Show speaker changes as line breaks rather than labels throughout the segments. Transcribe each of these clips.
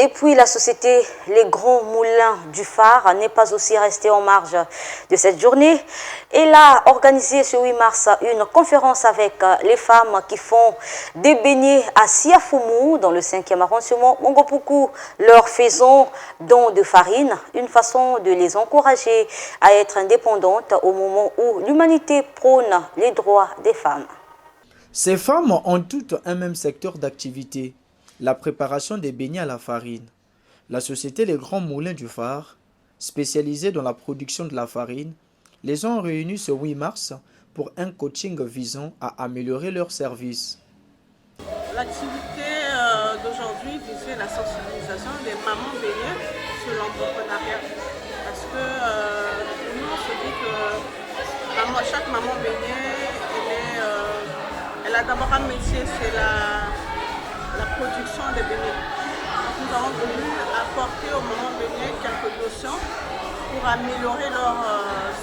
Et puis la société Les Grands Moulins du Phare n'est pas aussi restée en marge de cette journée. Elle a organisé ce 8 mars une conférence avec les femmes qui font des beignets à Siafoumou dans le 5e arrondissement Mongopuku, leur faisant don de farine, une façon de les encourager à être indépendantes au moment où l'humanité prône les droits des femmes.
Ces femmes ont toutes un même secteur d'activité, la préparation des beignets à la farine. La société Les Grands Moulins du Phare, spécialisée dans la production de la farine, les ont réunis ce 8 mars pour un coaching visant à améliorer leurs services.
L'activité d'aujourd'hui visait la sensibilisation des mamans baigneurs sur l'entrepreneuriat. Parce que nous, on se dit que chaque maman baigneur, elle a d'abord un métier, c'est la production des beignets. Nous avons voulu apporter aux mamans baigneurs quelques notions pour améliorer leur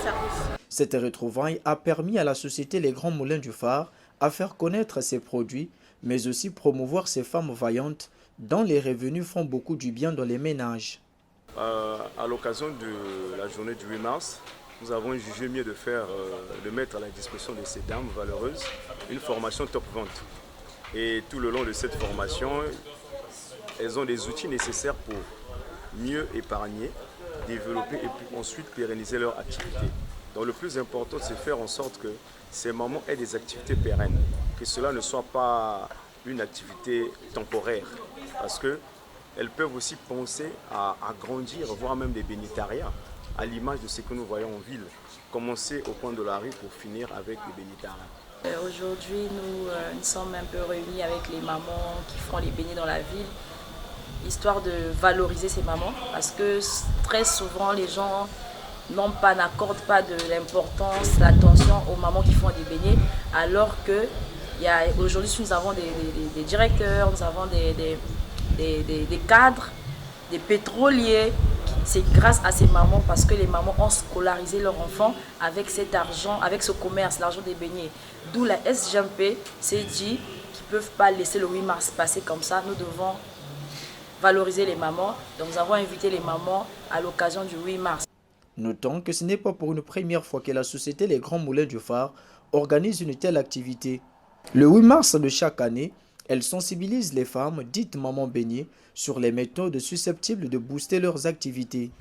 service.
Cette retrouvaille a permis à la société Les Grands Moulins du Phare à faire connaître ses produits, mais aussi promouvoir ces femmes vaillantes dont les revenus font beaucoup du bien dans les ménages.
À l'occasion de la journée du 8 mars, nous avons jugé mieux de mettre à la disposition de ces dames valeureuses une formation top vente. Et tout le long de cette formation, elles ont des outils nécessaires pour mieux épargner, développer et puis ensuite pérenniser leur activité. Donc le plus important, c'est faire en sorte que ces mamans aient des activités pérennes, que cela ne soit pas une activité temporaire, parce qu'elles peuvent aussi penser à grandir, voire même des bénitariats, à l'image de ce que nous voyons en ville, commencer au coin de la rue pour finir avec les bénitariats.
Aujourd'hui, nous sommes un peu réunis avec les mamans qui font les beignets dans la ville, histoire de valoriser ces mamans, parce que très souvent les gens n'accordent pas de l'importance, l'attention aux mamans qui font des beignets, alors que aujourd'hui nous avons des directeurs, nous avons des cadres, des pétroliers. C'est grâce à ces mamans, parce que les mamans ont scolarisé leurs enfants avec cet argent, avec ce commerce, l'argent des beignets. D'où la SGMP s'est dit qu'ils ne peuvent pas laisser le 8 mars passer comme ça. Nous devons valoriser les mamans. Donc nous avons invité les mamans à l'occasion du 8 mars.
Notons que ce n'est pas pour une première fois que la société Les Grands Moulins du Phare organise une telle activité. Le 8 mars de chaque année, elle sensibilise les femmes dites mamans beignées sur les méthodes susceptibles de booster leurs activités.